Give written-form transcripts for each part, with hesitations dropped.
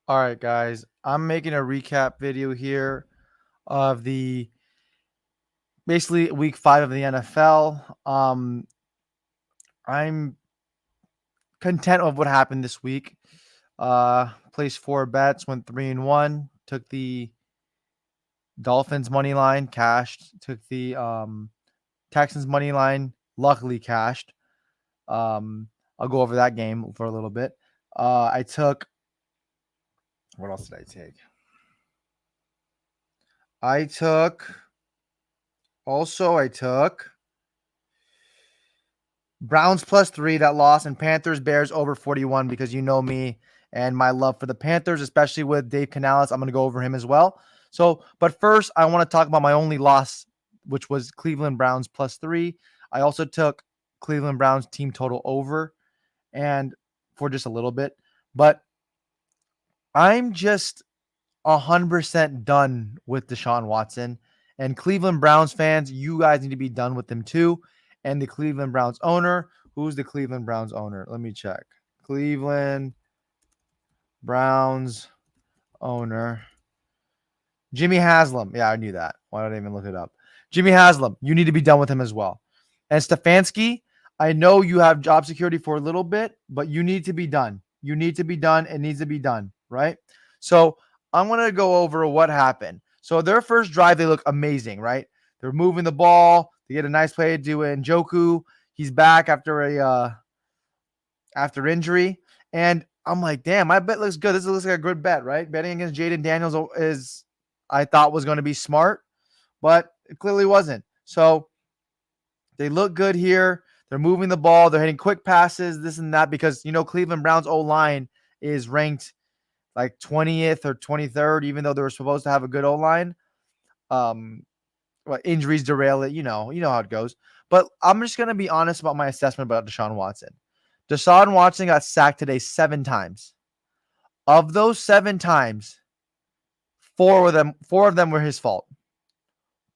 All right, guys. I'm making a recap video here of the basically week 5 of the NFL. I'm content with what happened this week. Placed 4 bets, went 3-1, took the Dolphins money line, cashed, took the Texans money line, luckily cashed. I'll go over that game for a little bit. I took what else did I take? I took I took Browns +3 that lost, and Panthers Bears over 41 because you know me and my love for the Panthers, especially with Dave Canales. I'm going to go over him as well. So, but first, I want to talk about my only loss, which was Cleveland Browns +3. I also took Cleveland Browns team total over and for just a little bit, but I'm just 100% done with Deshaun Watson. And Cleveland Browns fans, you guys need to be done with him too. And the Cleveland Browns owner, who's the Cleveland Browns owner? Let me check. Cleveland Browns owner. Jimmy Haslem. Yeah, I knew that. Why did I even look it up? Jimmy Haslem, you need to be done with him as well. And Stefanski, I know you have job security for a little bit, but you need to be done. You need to be done. It needs to be done, right? So I'm going to go over what happened. So their first drive, they look amazing, right? They're moving the ball. They get a nice play to Njoku. He's back after injury. And I'm like, damn, my bet looks good. This looks like a good bet, right? Betting against Jaden Daniels is, I thought, was going to be smart, but it clearly wasn't. So they look good here. They're moving the ball. They're hitting quick passes, this and that, because, Cleveland Browns O-line is ranked like 20th or 23rd, even though they were supposed to have a good O-line. Injuries derail it. You know how it goes. But I'm just going to be honest about my assessment about Deshaun Watson. Deshaun Watson got sacked today 7 times. Of those 7 times, four of them were his fault.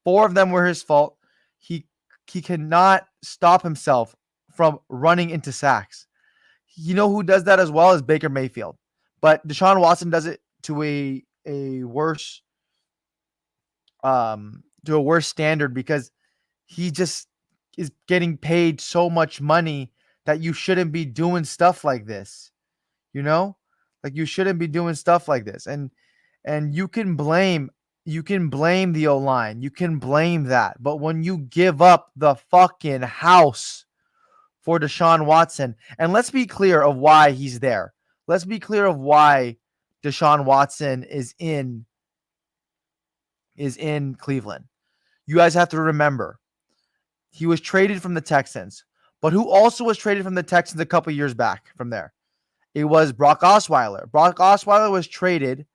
4 of them were his fault. He cannot stop himself from running into sacks. You know who does that as well as Baker Mayfield. But Deshaun Watson does it to a worse standard because he just is getting paid so much money that you shouldn't be doing stuff like this. You know? Like you shouldn't be doing stuff like this. And you can blame the O-line. You can blame that. But when you give up the fucking house for Deshaun Watson, and let's be clear of why he's there. Let's be clear of why Deshaun Watson is in Cleveland. You guys have to remember, he was traded from the Texans. But who also was traded from the Texans a couple years back from there? It was Brock Osweiler. Brock Osweiler was traded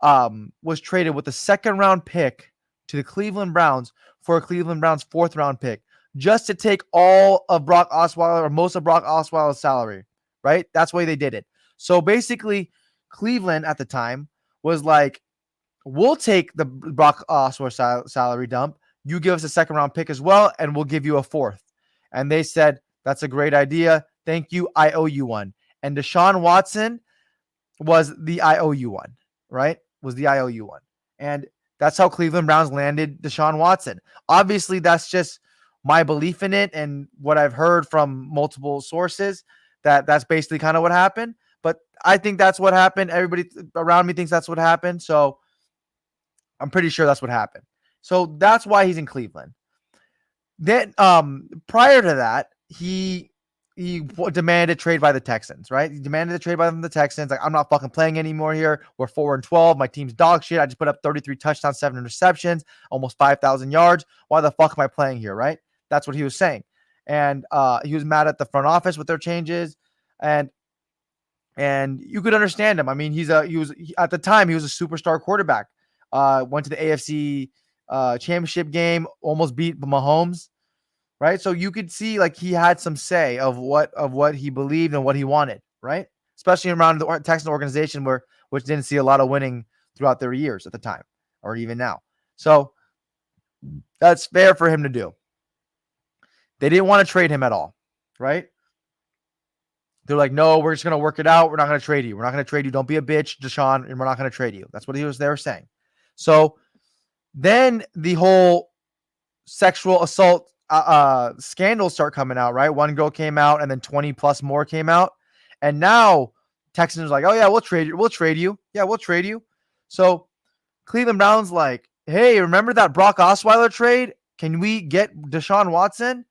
with a second round pick to the Cleveland Browns for a Cleveland Browns fourth round pick just to take all of Brock Osweiler or most of Brock Osweiler's salary, right? That's why they did it. So basically, Cleveland at the time was like, we'll take the Brock Osweiler salary dump. You give us a second round pick as well, and we'll give you a fourth. And they said, that's a great idea. Thank you. I owe you one. And Deshaun Watson was the IOU one, right? Was the IOU one. And that's how Cleveland Browns landed Deshaun Watson. Obviously, that's just my belief in it and what I've heard from multiple sources that's basically kind of what happened. But I think that's what happened. Everybody around me thinks that's what happened. So I'm pretty sure that's what happened. So that's why he's in Cleveland. Then prior to that, he demanded a trade by the Texans, right? He demanded a trade by the Texans. Like, I'm not fucking playing anymore here. We're 4-12. My team's dog shit. I just put up 33 touchdowns, 7 interceptions, almost 5,000 yards. Why the fuck am I playing here, right? That's what he was saying. And he was mad at the front office with their changes. And you could understand him. I mean, at the time he was a superstar quarterback. Went to the AFC championship game, almost beat Mahomes, right? So you could see like he had some say of what he believed and what he wanted, right? Especially around the Texans organization which didn't see a lot of winning throughout their years at the time or even now. So that's fair for him to do. They didn't want to trade him at all, right? They're like, no, we're just going to work it out. We're not going to trade you. We're not going to trade you. Don't be a bitch, Deshaun, and we're not going to trade you. That's what they were saying. So then the whole sexual assault scandals start coming out, right? One girl came out and then 20 plus more came out. And now Texans are like, oh, yeah, we'll trade you. We'll trade you. Yeah, we'll trade you. So Cleveland Browns like, hey, remember that Brock Osweiler trade? Can we get Deshaun Watson?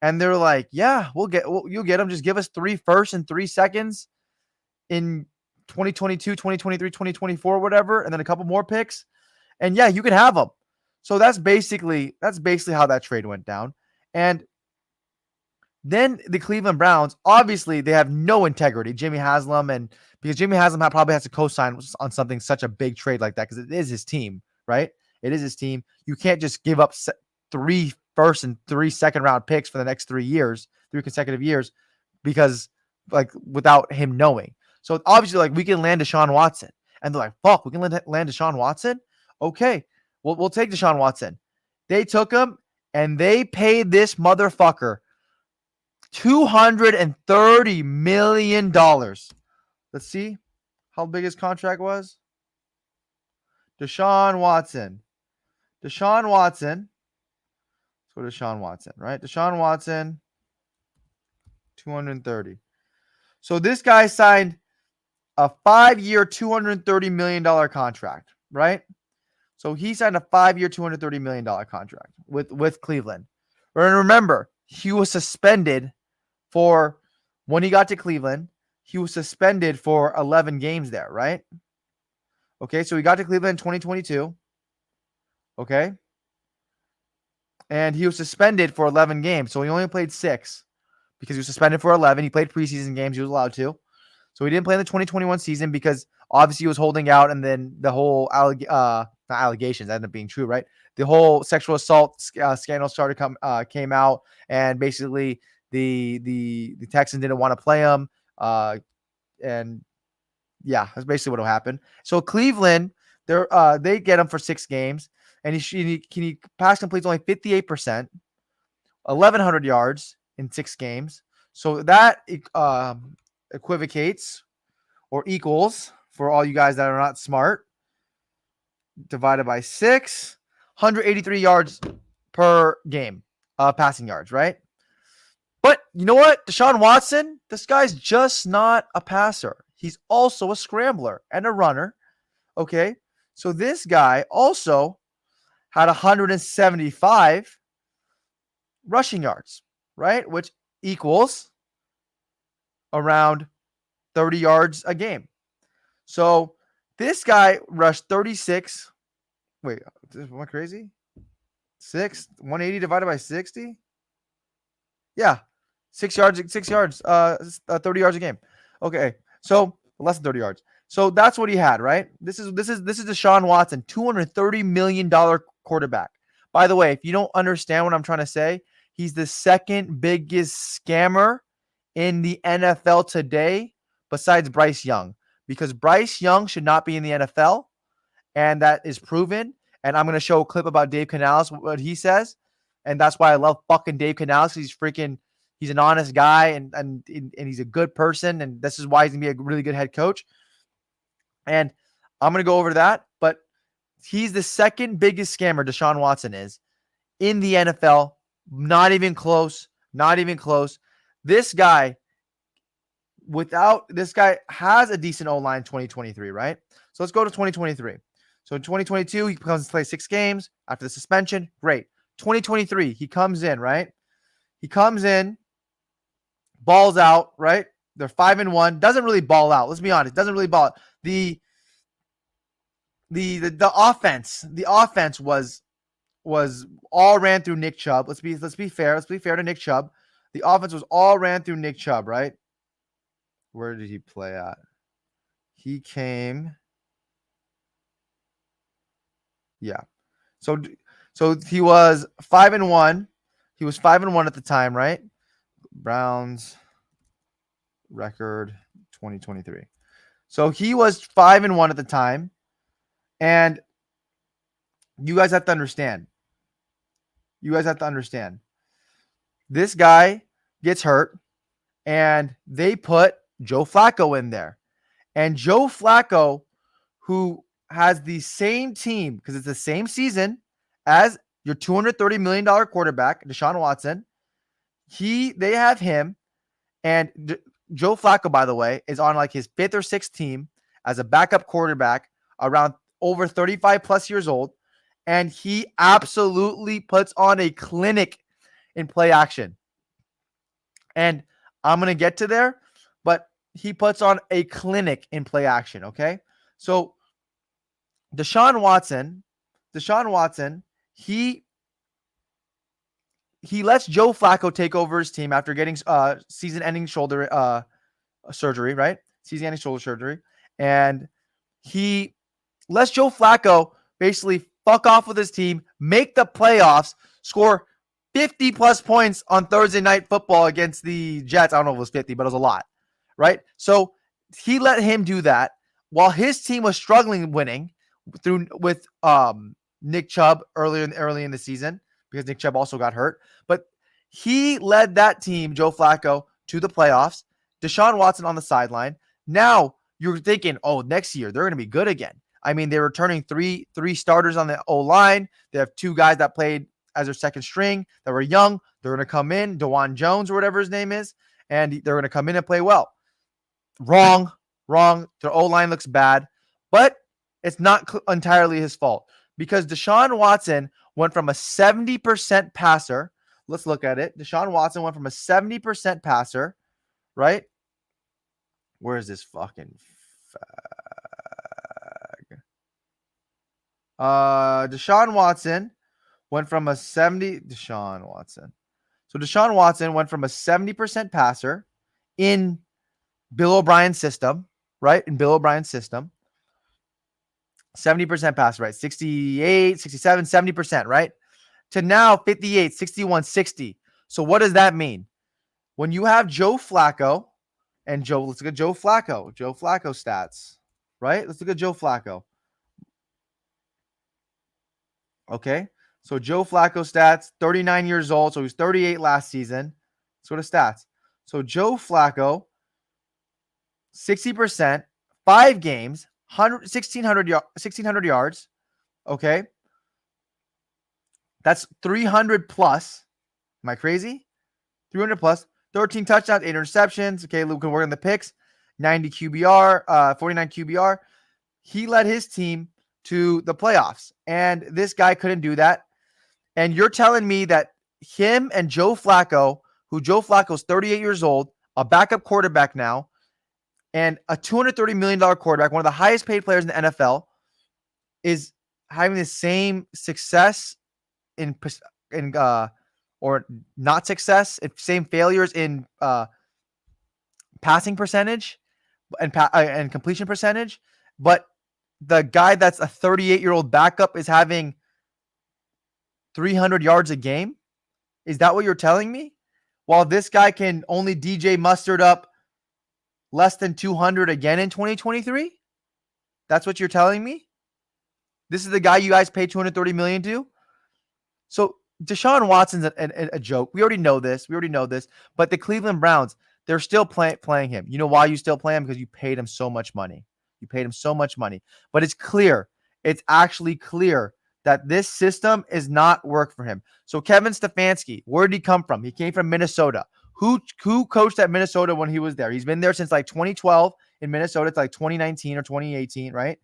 And they're like, yeah, you'll get him. Just give us 3 firsts and 3 seconds in 2022, 2023, 2024, whatever, and then a couple more picks. And yeah, you can have them. So that's basically how that trade went down. And then the Cleveland Browns, obviously, they have no integrity. Jimmy Haslem, and because Jimmy Haslem probably has to co-sign on something such a big trade like that because it is his team, right? It is his team. You can't just give up 3 first and 3 second round picks for the next 3 years, 3 consecutive years, because like without him knowing. So obviously, like we can land Deshaun Watson, and they're like, "Fuck, we can land Deshaun Watson." Okay, we'll take Deshaun Watson. They took him, and they paid this motherfucker $230 million. Let's see how big his contract was. Deshaun Watson. Let's go to Deshaun Watson, right? Deshaun Watson, 230. So this guy signed a 5-year, $230 million contract, right? So he signed a 5-year, $230 million contract with Cleveland. And remember, he was suspended for, when he got to Cleveland, he was suspended for 11 games there, right? Okay, so he got to Cleveland in 2022. Okay. And he was suspended for 11 games. So he only played 6 because he was suspended for 11. He played preseason games. He was allowed to. So he didn't play in the 2021 season because obviously he was holding out, and then the whole not allegations ended up being true, right? The whole sexual assault scandal came out, and basically the Texans didn't want to play him, and yeah, that's basically what will happen. So Cleveland, they get him for 6 games, and he pass completes only 58%, 1,100 yards in 6 games. So that equivocates or equals, for all you guys that are not smart, divided by 6, 183 yards per game, passing yards, right? But you know what? Deshaun Watson, this guy's just not a passer. He's also a scrambler and a runner. Okay. So this guy also had 175 rushing yards, right? Which equals around 30 yards a game. So this guy rushed 36. Wait, am I crazy? 180 divided by 60? Yeah. 6 yards, 30 yards a game. Okay. So less than 30 yards. So that's what he had, right? This is Deshaun Watson, $230 million quarterback. By the way, if you don't understand what I'm trying to say, he's the second biggest scammer in the NFL today besides Bryce Young, because Bryce Young should not be in the NFL, and that is proven. And I'm going to show a clip about Dave Canales, what he says. And that's why I love fucking Dave Canales. He's an honest guy, and he's a good person. And this is why he's going to be a really good head coach. And I'm going to go over that. But he's the second biggest scammer, Deshaun Watson is, in the NFL. Not even close. Not even close. This guy has a decent O-line in 2023, right? So let's go to 2023. So in 2022, he comes to play 6 games after the suspension. Great. 2023, he comes in, right? He comes in, balls out, right? They're 5-1. Doesn't really ball out. Let's be honest. Doesn't really ball out. The offense was all ran through Nick Chubb. Let's be fair. Let's be fair to Nick Chubb. The offense was all ran through Nick Chubb, right? Where did he play at? He came. Yeah. So he was 5-1. He was 5-1 at the time, right? Browns record 2023. So he was 5-1 at the time. And you guys have to understand. This guy gets hurt, and they put Joe Flacco in there. And Joe Flacco, who has the same team, because it's the same season as your $230 million quarterback, Deshaun Watson. They have him. And Joe Flacco, by the way, is on like his 5th or 6th team as a backup quarterback, around over 35 plus years old. And he absolutely puts on a clinic in play action. And I'm going to get to there, but he puts on a clinic in play action, okay? So Deshaun Watson, he lets Joe Flacco take over his team after getting season-ending shoulder surgery, right? Season-ending shoulder surgery. And he lets Joe Flacco basically fuck off with his team, make the playoffs, score 50 plus points on Thursday Night Football against the Jets. I don't know if it was 50, but it was a lot, right? So he let him do that while his team was struggling winning with Nick Chubb early in the season, because Nick Chubb also got hurt. But he led that team, Joe Flacco, to the playoffs. Deshaun Watson on the sideline. Now you're thinking, oh, next year they're going to be good again. I mean, they're returning three starters on the O-line. They have 2 guys that played as their second string that were young. They're going to come in, DeJuan Jones or whatever his name is, and they're going to come in and play well. Wrong. Their O-line looks bad, but it's not entirely his fault, because Deshaun Watson went from a 70% passer. Let's look at it. Deshaun Watson went from a 70% passer, right? Where is this fucking fag? Deshaun Watson went from a 70 Deshaun Watson. So Deshaun Watson went from a 70% passer in Bill O'Brien's system, right? In Bill O'Brien's system. 70% passer, right? 68, 67, 70%, right? To now 58, 61, 60. So what does that mean? When you have Joe Flacco, let's look at Joe Flacco stats, right? Let's look at Joe Flacco. Okay. So Joe Flacco stats, 39 years old. So he was 38 last season. Let's go to stats. So Joe Flacco, 60%, 5 games, 1,600 yards. Okay. That's 300 plus. Am I crazy? 300 plus, 13 touchdowns, 8 interceptions. Okay, Luke can work on the picks. 90 QBR, 49 QBR. He led his team to the playoffs, and this guy couldn't do that. And you're telling me that him and Joe Flacco, who Joe Flacco's 38 years old, a backup quarterback now, and a $230 million quarterback, one of the highest paid players in the NFL, is having the same success or not success, same failures in passing percentage and completion percentage, but the guy that's a 38-year-old backup is having 300 yards a game? Is that what you're telling me? While this guy can only DJ Mustard up less than 200 again in 2023? That's what you're telling me? This is the guy you guys paid $230 million to? So Deshaun Watson's a joke. We already know this. But the Cleveland Browns, they're still playing him. You know why you still play him? Because you paid him so much money. But it's clear. It's actually clear that this system is not work for him. So Kevin Stefanski, where did he come from? He came from Minnesota. Who coached at Minnesota when he was there? He's been there since like 2012 in Minnesota. It's like 2019 or 2018, right?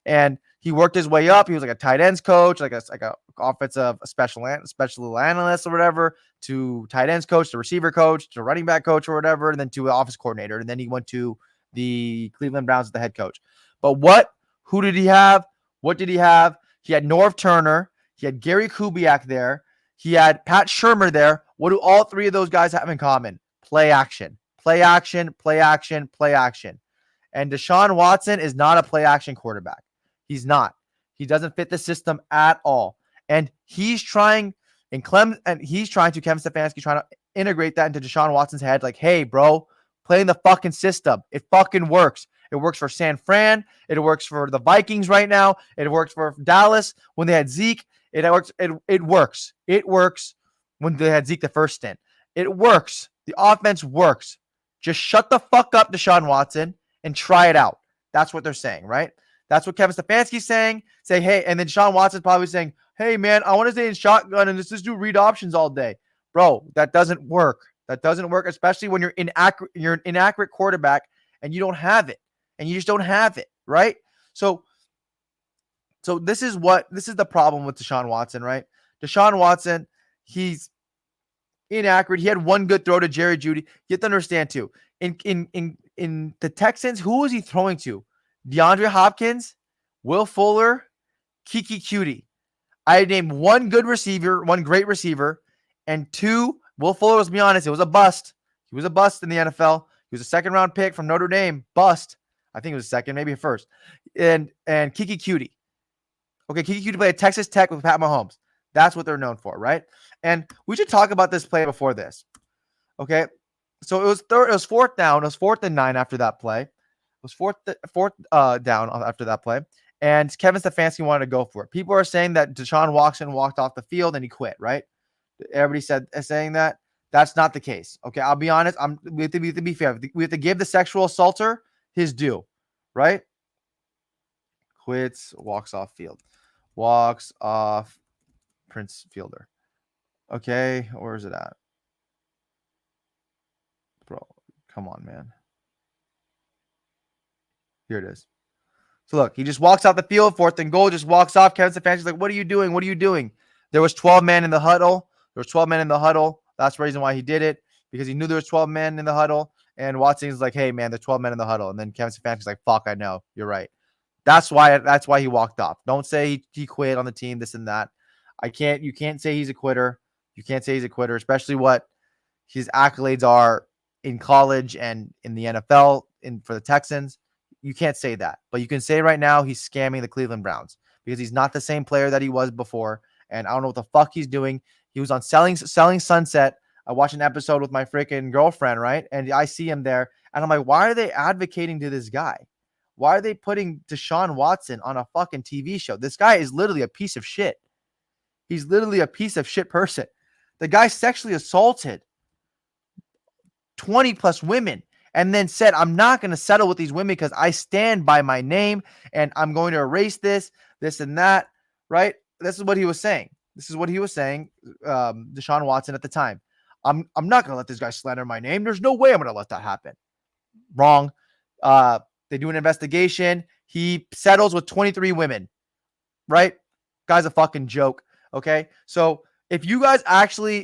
And he worked his way up. He was like a tight ends coach, like a offensive special analyst or whatever, to tight ends coach, to receiver coach, to running back coach or whatever, and then to an office coordinator. And then he went to the Cleveland Browns as the head coach. But who did he have? What did he have? He had Norv Turner. He had Gary Kubiak there. He had Pat Shurmur there. What do all 3 of those guys have in common? Play action. And Deshaun Watson is not a play action quarterback. He's not. He doesn't fit the system at all. And he's trying to Kevin Stefanski trying to integrate that into Deshaun Watson's head. Like, hey, bro, play in the fucking system. It fucking works. It works for San Fran. It works for the Vikings right now. It works for Dallas when they had Zeke. It works. It works. It works when they had Zeke the first stint. It works. The offense works. Just shut the fuck up, Deshaun Watson, and try it out. That's what they're saying, right? That's what Kevin Stefanski's saying. Say, hey, and then Deshaun Watson's probably saying, hey, man, I want to stay in shotgun and just do read options all day. Bro, that doesn't work. That doesn't work, especially when you're an inaccurate quarterback and you don't have it. And you just don't have it, right? So this is the problem with Deshaun Watson, right? Deshaun Watson, he's inaccurate. He had one good throw to Jerry Jeudy. You have to understand too. In the Texans, who was he throwing to? DeAndre Hopkins, Will Fuller, Kiki Cutie. I named one good receiver, one great receiver, and two. Will Fuller, let's be honest, it was a bust. He was a bust in the NFL. He was a second-round pick from Notre Dame. Bust. I think it was second, maybe a first. And Kiki Cutie. Okay, Kiki Cutie played at Texas Tech with Pat Mahomes. That's what they're known for, right? And we should talk about this play before this. Okay, so it was fourth down. It was 4th and 9 after that play. It was fourth down after that play. And Kevin Stefanski wanted to go for it. People are saying that Deshaun Watson walked off the field and he quit, right? Everybody saying that. That's not the case. Okay, I'll be honest. We have to be fair. We have to give the sexual assaulter his due, right? Quits, walks off field. Walks off Prince Fielder. Okay, where is it at? Bro, come on, man. Here it is. So look, he just walks out the field, 4th and goal, just walks off. Kevin Stefanski's like, what are you doing? What are you doing? There was 12 men in the huddle. There was 12 men in the huddle. That's the reason why he did it, because he knew there was 12 men in the huddle. And Watson's like, hey, man, there's 12 men in the huddle. And then Kevin Stefanski's like, fuck, I know. You're right. That's why he walked off. Don't say he quit on the team, this and that. You can't say he's a quitter. You can't say he's a quitter, especially what his accolades are in college and in the NFL for the Texans. You can't say that. But you can say right now he's scamming the Cleveland Browns because he's not the same player that he was before. And I don't know what the fuck he's doing. He was on Selling Sunset. I watched an episode with my freaking girlfriend, right? And I see him there. And I'm like, why are they advocating to this guy? Why are they putting Deshaun Watson on a fucking TV show? This guy is literally a piece of shit. He's literally a piece of shit person. The guy sexually assaulted 20 plus women and then said, I'm not going to settle with these women because I stand by my name and I'm going to erase this and that, right? This is what he was saying. Deshaun Watson at the time. I'm not going to let this guy slander my name. There's no way I'm going to let that happen. Wrong. They do an investigation. He settles with 23 women, right? Guy's a fucking joke. Okay. So if you guys actually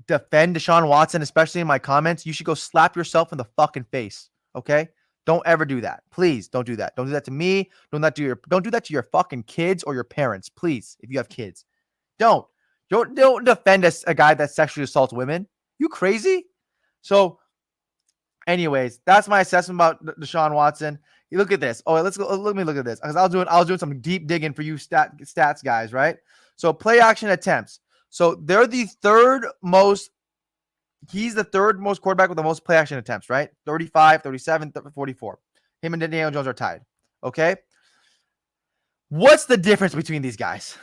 defend Deshaun Watson, especially in my comments, you should go slap yourself in the fucking face. Okay. Don't ever do that. Please don't do that. Don't do that to me. Don't do that to your fucking kids or your parents. Please. If you have kids, don't defend a guy that sexually assaults women. You crazy? So anyways, that's my assessment about Deshaun Watson. You look at this. Oh, let me look at this because I was doing some deep digging for you stats guys, right? So play action attempts. So they're the third most. He's the third most quarterback with the most play action attempts, right? 35, 37, 44. Him and Daniel Jones are tied. Okay. What's the difference between these guys?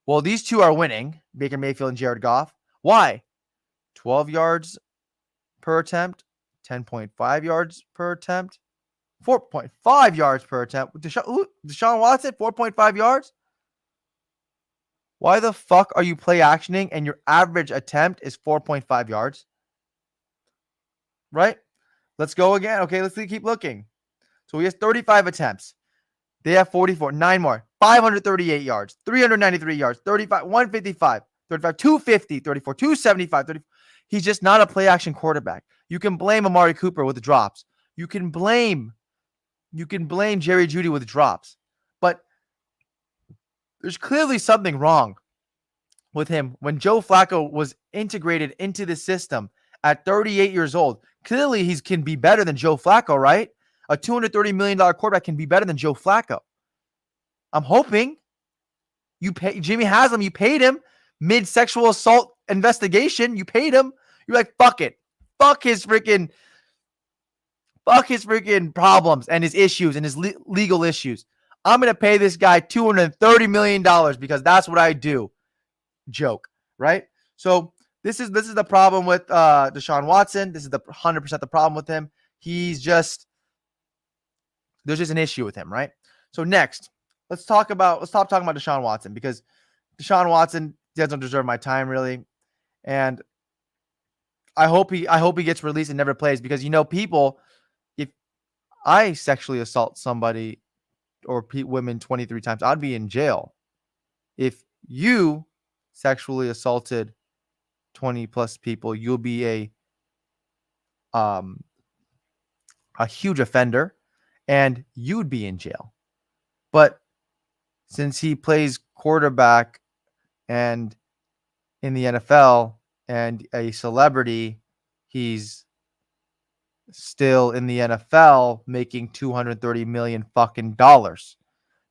Well, these two are winning, Baker Mayfield and Jared Goff. Why? 12 yards per attempt, 10.5 yards per attempt, 4.5 yards per attempt. Deshaun Watson, 4.5 yards? Why the fuck are you play actioning and your average attempt is 4.5 yards? Right? Let's go again. Okay, let's keep looking. So he has 35 attempts. They have 44. 9 more. 538 yards. 393 yards. 35. 155. 35. 250. 34. 275. 30. He's just not a play action quarterback. You can blame Amari Cooper with the drops. You can blame Jerry Jeudy with drops. But there's clearly something wrong with him when Joe Flacco was integrated into the system at 38 years old. Clearly, he can be better than Joe Flacco, right? A $230 million quarterback can be better than Joe Flacco. I'm hoping. You pay Jimmy Haslem, you paid him mid-sexual assault investigation. You paid him. You're like, fuck it. Fuck his freaking problems and his issues and his legal issues. I'm going to pay this guy $230 million because that's what I do. Joke, right? So This is the problem with Deshaun Watson. This is the 100% the problem with him. He's just there's just an issue with him, right? So next, let's stop talking about Deshaun Watson because Deshaun Watson doesn't deserve my time really, and I hope he gets released and never plays because people, if I sexually assault somebody or women 23 times, I'd be in jail. If you sexually assaulted 20 plus people, you'll be um a huge offender and you'd be in jail. But since he plays quarterback and in the NFL and a celebrity, he's still in the NFL making 230 million fucking dollars.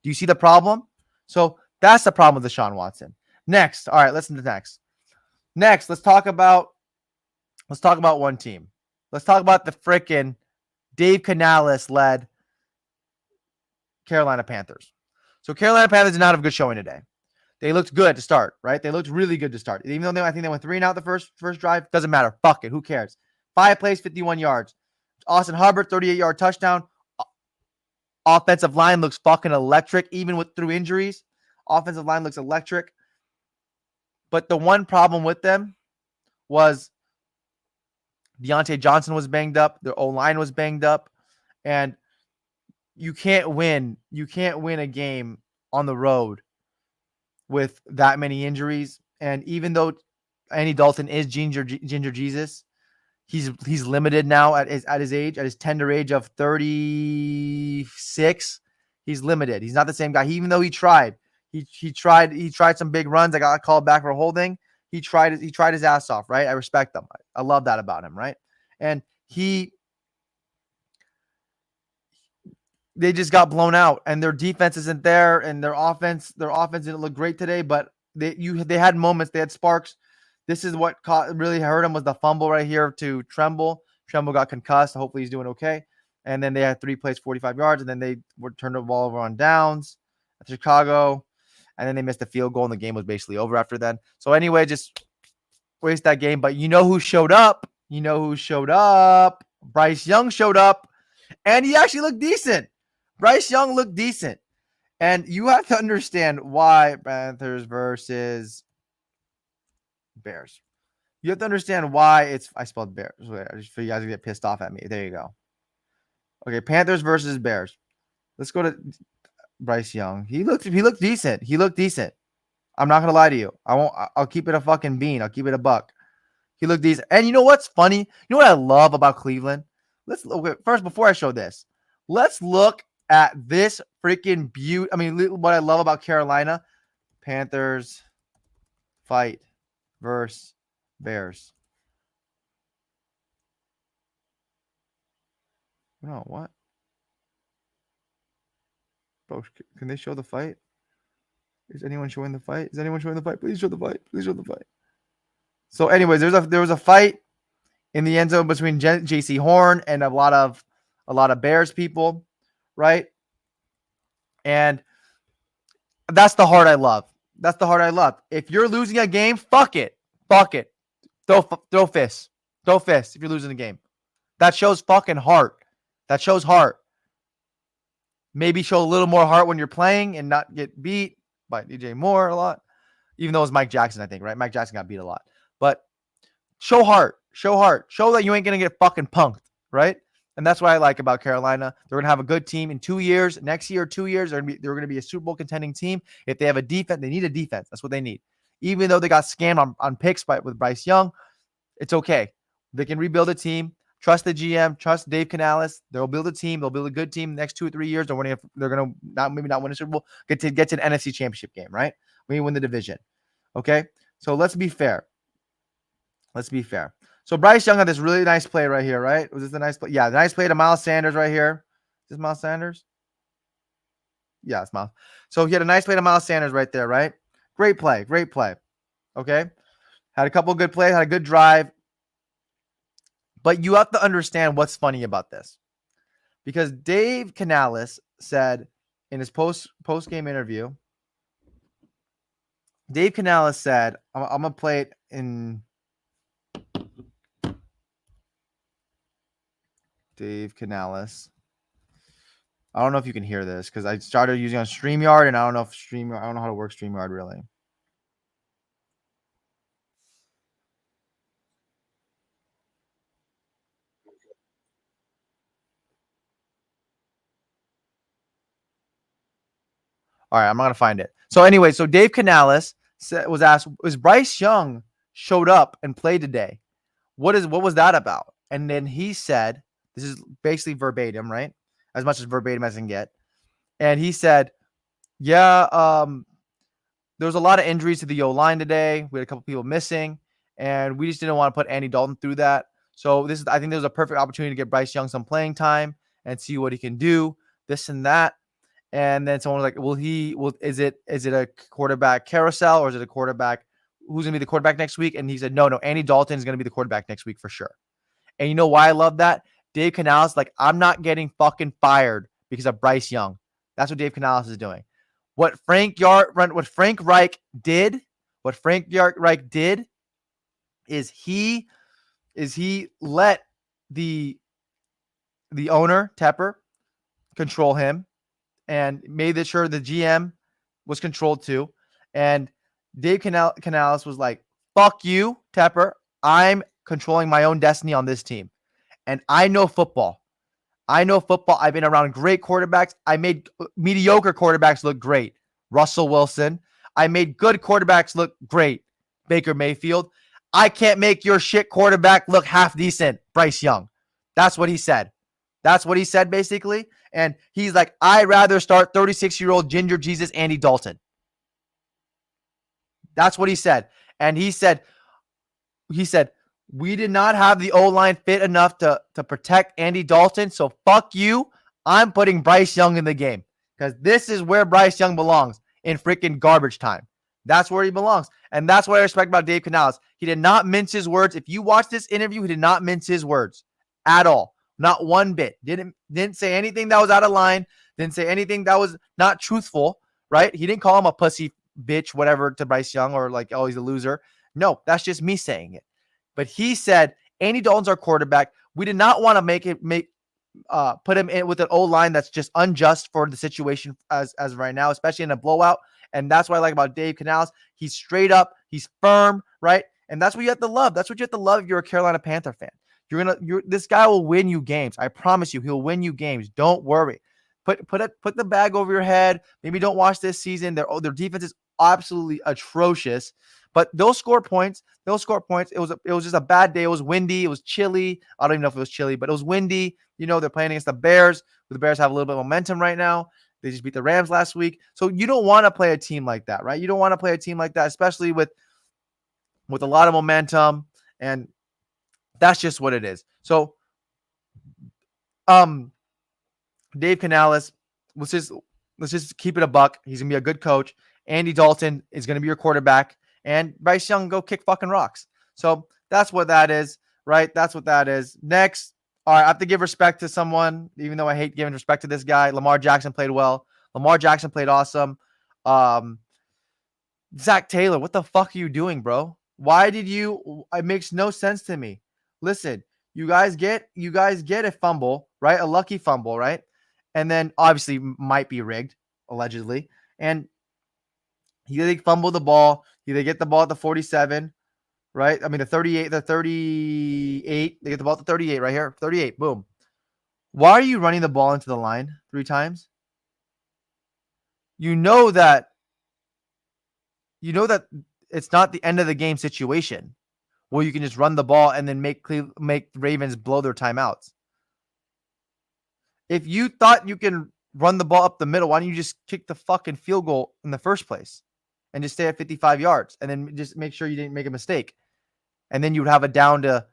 Do you see the problem? So that's the problem with Deshaun Watson. Next, all right, listen to next. Next, let's talk about one team. Let's talk about the frickin' Dave Canales led Carolina Panthers. So Carolina Panthers did not have a good showing today. They looked good to start, right? They looked really good to start. Even though I think they went 3 and out the first drive, doesn't matter. Fuck it, who cares? 5 plays, 51 yards. Austin Hubbard, 38-yard touchdown. Offensive line looks fucking electric, even through injuries. Offensive line looks electric. But the one problem with them was Deontay Johnson was banged up. Their O-line was banged up. And you can't win. You can't win a game on the road with that many injuries. And even though Andy Dalton is Ginger Jesus, he's limited now at his age, at his tender age of 36. He's limited. He's not the same guy. Even though he tried some big runs. I got called back for holding. He tried his ass off, right? I respect him. I love that about him, right? And they just got blown out, and their defense isn't there, and their offense didn't look great today, but they had moments, they had sparks. This is what really hurt him was the fumble right here to Tremble. Tremble got concussed. Hopefully he's doing okay. And then they had 3 plays, 45 yards, and then they turned the ball over on downs at Chicago, and then they missed a field goal, and the game was basically over after then. So anyway, just waste that game. But you know who showed up? Bryce Young showed up, and he actually looked decent. Bryce Young looked decent. And you have to understand why Panthers versus Bears. You have to understand why I spelled Bears. Just for you guys to get pissed off at me. There you go. Okay, Panthers versus Bears. Let's go to Bryce Young. He looked decent. I'm not gonna lie to you. I'll keep it a fucking bean. I'll keep it a buck. He looked decent. And you know what's funny? You know what I love about Cleveland? Let's look first before I show this. Let's look at this freaking beauty. I mean, what I love about Carolina, Panthers fight versus Bears. No, what? Bro, can they show the fight? Is anyone showing the fight? Please show the fight. So, anyways, there was a fight in the end zone between JC Horn and a lot of Bears people, right? And that's the heart I love. If you're losing a game, fuck it. Throw fists. If you're losing a game. That shows fucking heart. That shows heart. Maybe show a little more heart when you're playing and not get beat by DJ Moore a lot. Even though it was Mike Jackson, I think, right? Mike Jackson got beat a lot. But show heart. Show that you ain't going to get fucking punked, right? And that's what I like about Carolina. They're going to have a good team in 2 years. Next year, 2 years, they're going to be a Super Bowl contending team. If they have a defense, they need a defense. That's what they need. Even though they got scammed on picks with Bryce Young, it's okay. They can rebuild a team. Trust the GM. Trust Dave Canales. They'll build a team. They'll build a good team. The next 2 or 3 years, they're going to maybe not win a Super Bowl. Get to an NFC Championship game, right? We win the division. Okay, so let's be fair. So Bryce Young had this really nice play right here, right? Was this a nice play? Yeah, the nice play to Miles Sanders right here. Is this Miles Sanders? Yeah, it's Miles. So he had a nice play to Miles Sanders right there, right? Great play. Okay, had a couple good plays, had a good drive. But you have to understand what's funny about this. Because Dave Canales said in his post-game interview, Dave Canales said, I'm going to play it in Dave Canales. I don't know if you can hear this because I started using on StreamYard and I don't know I don't know how to work StreamYard really. All right, I'm not gonna find it. So anyway, so Dave Canales was asked, "Was Bryce Young showed up and played today? What was that about?" And then he said, "This is basically verbatim, right? As much as verbatim as I can get." And he said, "Yeah, there was a lot of injuries to the O line today. We had a couple people missing, and we just didn't want to put Andy Dalton through that. So I think there's a perfect opportunity to get Bryce Young some playing time and see what he can do. This and that." And then someone was like, is it a quarterback carousel or is it a quarterback? Who's going to be the quarterback next week?" And he said, no, Andy Dalton is going to be the quarterback next week for sure. And you know why I love that? Dave Canales, like, I'm not getting fucking fired because of Bryce Young. That's what Dave Canales is doing. What Frank Reich did is he let the owner, Tepper, control him and made sure the GM was controlled too. And Dave Canales was like, fuck you, Tepper. I'm controlling my own destiny on this team. And I know football. I've been around great quarterbacks. I made mediocre quarterbacks look great. Russell Wilson. I made good quarterbacks look great. Baker Mayfield. I can't make your shit quarterback look half decent. Bryce Young. That's what he said. That's what he said, basically. And he's like, I'd rather start 36-year-old Ginger Jesus Andy Dalton. That's what he said. And he said, we did not have the O-line fit enough to protect Andy Dalton. So fuck you. I'm putting Bryce Young in the game because this is where Bryce Young belongs, in freaking garbage time. That's where he belongs. And that's what I respect about Dave Canales. He did not mince his words. If you watch this interview, he did not mince his words at all. Not one bit. Didn't say anything that was out of line. Didn't say anything that was not truthful, right? He didn't call him a pussy bitch, whatever, to Bryce Young, or like, oh, he's a loser. No, that's just me saying it. But he said, Andy Dalton's our quarterback. We did not want to put him in with an O-line that's just unjust for the situation as right now, especially in a blowout. And that's what I like about Dave Canales. He's straight up, he's firm, right? And that's what you have to love. That's what you have to love if you're a Carolina Panther fan. This guy will win you games. I promise you, he'll win you games. Don't worry. Put the bag over your head. Maybe don't watch this season. Their defense is absolutely atrocious, but they'll score points. It was just a bad day. It was windy. It was chilly. I don't even know if it was chilly, but it was windy. You know, they're playing against the Bears. The Bears have a little bit of momentum right now. They just beat the Rams last week. So you don't want to play a team like that, right? You don't want to play a team like that, especially with a lot of momentum. And that's just what it is. So, Dave Canales, let's just keep it a buck. He's gonna be a good coach. Andy Dalton is gonna be your quarterback, and Bryce Young go kick fucking rocks. So that's what that is, right? That's what that is. Next, all right, I have to give respect to someone, even though I hate giving respect to this guy. Lamar Jackson played well. Lamar Jackson played awesome. Zach Taylor, what the fuck are you doing, bro? Why did you? It makes no sense to me. Listen, you guys get a fumble, right? A lucky fumble, right? And then obviously might be rigged, allegedly. And they fumble the ball. They get the ball at the 47, right? I mean, the 38. They get the ball at the 38 right here. 38, boom. Why are you running the ball into the line 3 times? You know that it's not the end of the game situation where you can just run the ball and then make Ravens blow their timeouts. If you thought you can run the ball up the middle, why don't you just kick the fucking field goal in the first place and just stay at 55 yards and then just make sure you didn't make a mistake? And then you would have a down to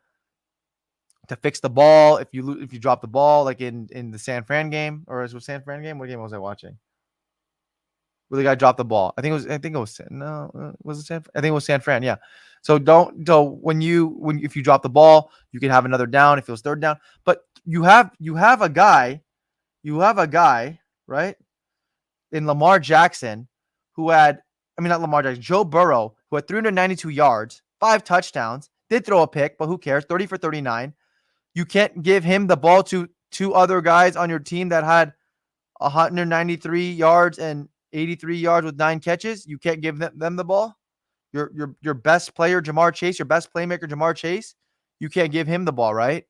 fix the ball if you drop the ball, like in the San Fran game, or is it San Fran game? What game was I watching? Where the guy dropped the ball. I think it was San? I think it was San Fran. Yeah. So if you drop the ball, you can have another down if it was third down. But you have a guy, right, in Lamar Jackson, not Lamar Jackson, Joe Burrow, who had 392 yards, 5 touchdowns, did throw a pick, but who cares? 30 for 39. You can't give him the ball to two other guys on your team that had 193 yards and 83 yards with 9 catches. You can't give them the ball. Your best player, Jamar Chase, your best playmaker, Jamar Chase, you can't give him the ball, right?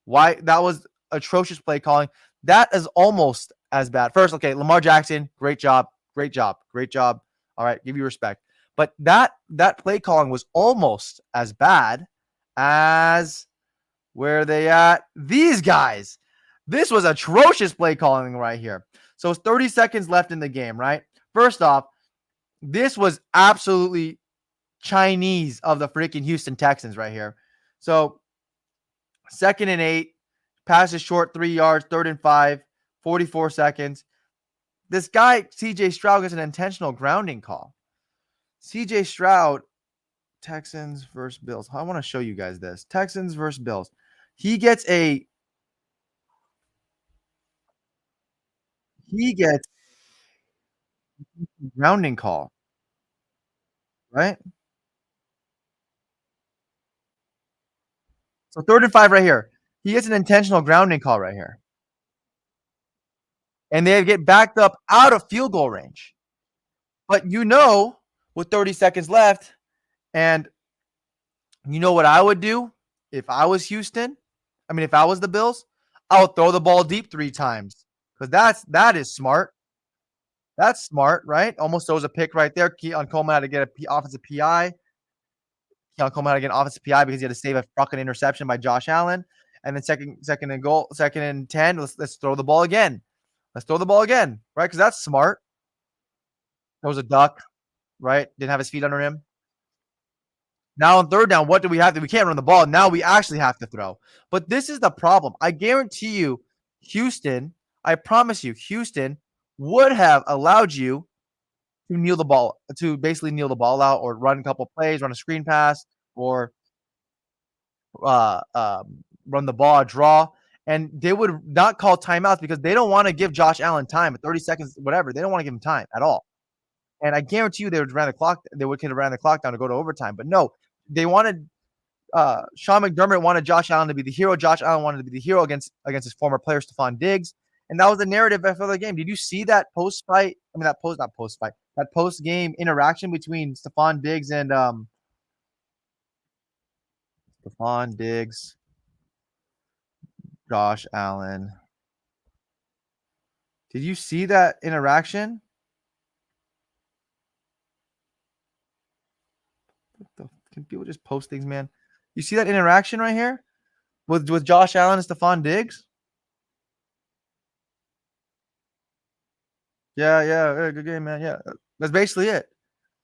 Why? That was atrocious play calling. That is almost as bad. First, okay, Lamar Jackson, great job, great job, great job. All right, give you respect. But that play calling was almost as bad as where they at? These guys. This was atrocious play calling right here. So it's 30 seconds left in the game, right? First off, this was absolutely Chinese of the freaking Houston Texans right here. So 2nd and 8, pass is short, 3 yards, 3rd and 5, 44 seconds. This guy, CJ Stroud, gets an intentional grounding call. CJ Stroud, Texans versus Bills. I want to show you guys this. Texans versus Bills. He gets a grounding call, right? So 3rd and 5 right here. He gets an intentional grounding call right here. And they get backed up out of field goal range. But with 30 seconds left, and you know what I would do if I was Houston? I mean, if I was the Bills, I would throw the ball deep 3 times. Because that is smart. That's smart, right? Almost throws a pick right there. Keon Coleman had to get an offensive PI. Keon Coleman had to get an offensive PI because he had to save a fucking interception by Josh Allen. And then second and goal, 2nd and 10. Let's throw the ball again. Let's throw the ball again, right? Because that's smart. There was a duck, right? Didn't have his feet under him. Now on 3rd down, what do we have to? We can't run the ball. Now we actually have to throw. But this is the problem. I guarantee you, Houston, I promise you, Houston would have allowed you to basically kneel the ball out or run a couple plays, run a screen pass, or uh, um, run the ball, draw, and they would not call timeouts because they don't want to give Josh Allen time, 30 seconds, whatever. They don't want to give him time at all. And I guarantee you they would ran the clock. They would have ran the clock down to go to overtime. But no, they wanted Sean McDermott wanted Josh Allen to be the hero. Josh Allen wanted to be the hero against his former player Stephon Diggs, and that was the narrative after the game. Did you see that post fight? I mean, not post fight, that post game interaction between Stephon Diggs and Stephon Diggs, Josh Allen. Did you see that interaction? Can people just post things, man? You see that interaction right here with Josh Allen and Stephon Diggs? Yeah, good game, man. Yeah, that's basically it.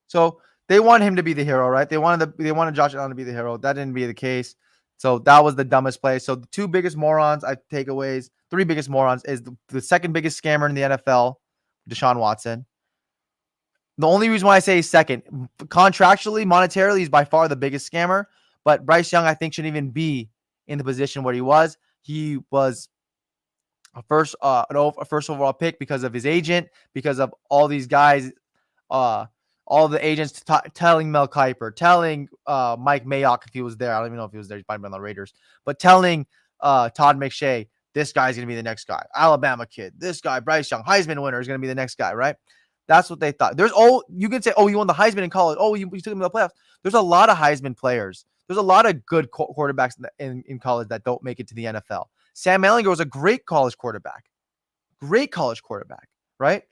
So they want him to be the hero, right? They wanted Josh Allen to be the hero. That didn't be the case. So that was the dumbest play. So the two biggest morons, three biggest morons is the second biggest scammer in the NFL, Deshaun Watson. The only reason why I say he's second, contractually, monetarily, he's by far the biggest scammer. But Bryce Young, I think, shouldn't even be in the position where he was. He was a first overall pick because of his agent, because of all these guys, all the agents telling Mel Kiper, telling Mike Mayock if he was there. I don't even know if he was there. He might have been on the Raiders, but telling Todd McShay, this guy's gonna be the next guy. Alabama kid, this guy, Bryce Young, Heisman winner, is gonna be the next guy, right? That's what they thought. You can say, oh, you won the Heisman in college. Oh, you took him to the playoffs. There's a lot of Heisman players. There's a lot of good quarterbacks in college that don't make it to the NFL. Sam Ehlinger was a great college quarterback, right?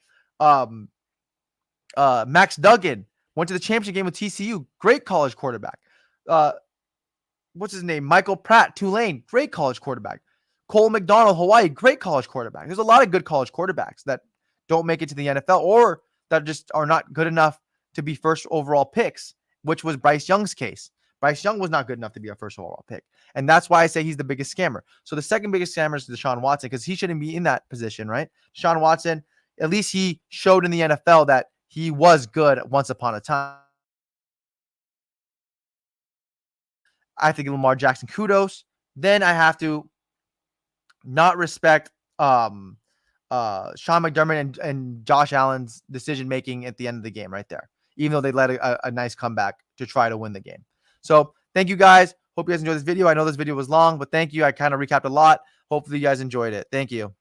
Max Duggan went to the championship game with TCU, great college quarterback. What's his name? Michael Pratt, Tulane, great college quarterback. Cole McDonald, Hawaii, great college quarterback. There's a lot of good college quarterbacks that don't make it to the NFL or that just are not good enough to be first overall picks, which was Bryce Young's case. Bryce Young was not good enough to be a first overall pick. And that's why I say he's the biggest scammer. So the second biggest scammer is Deshaun Watson because he shouldn't be in that position, right? Deshaun Watson, at least he showed in the NFL that he was good once upon a time. I have to give Lamar Jackson kudos. Then I have to not respect Sean McDermott and Josh Allen's decision making at the end of the game right there, even though they led a nice comeback to try to win the game. So thank you guys. Hope you guys enjoyed this video. I know this video was long, but thank you. I kind of recapped a lot. Hopefully you guys enjoyed it. Thank you.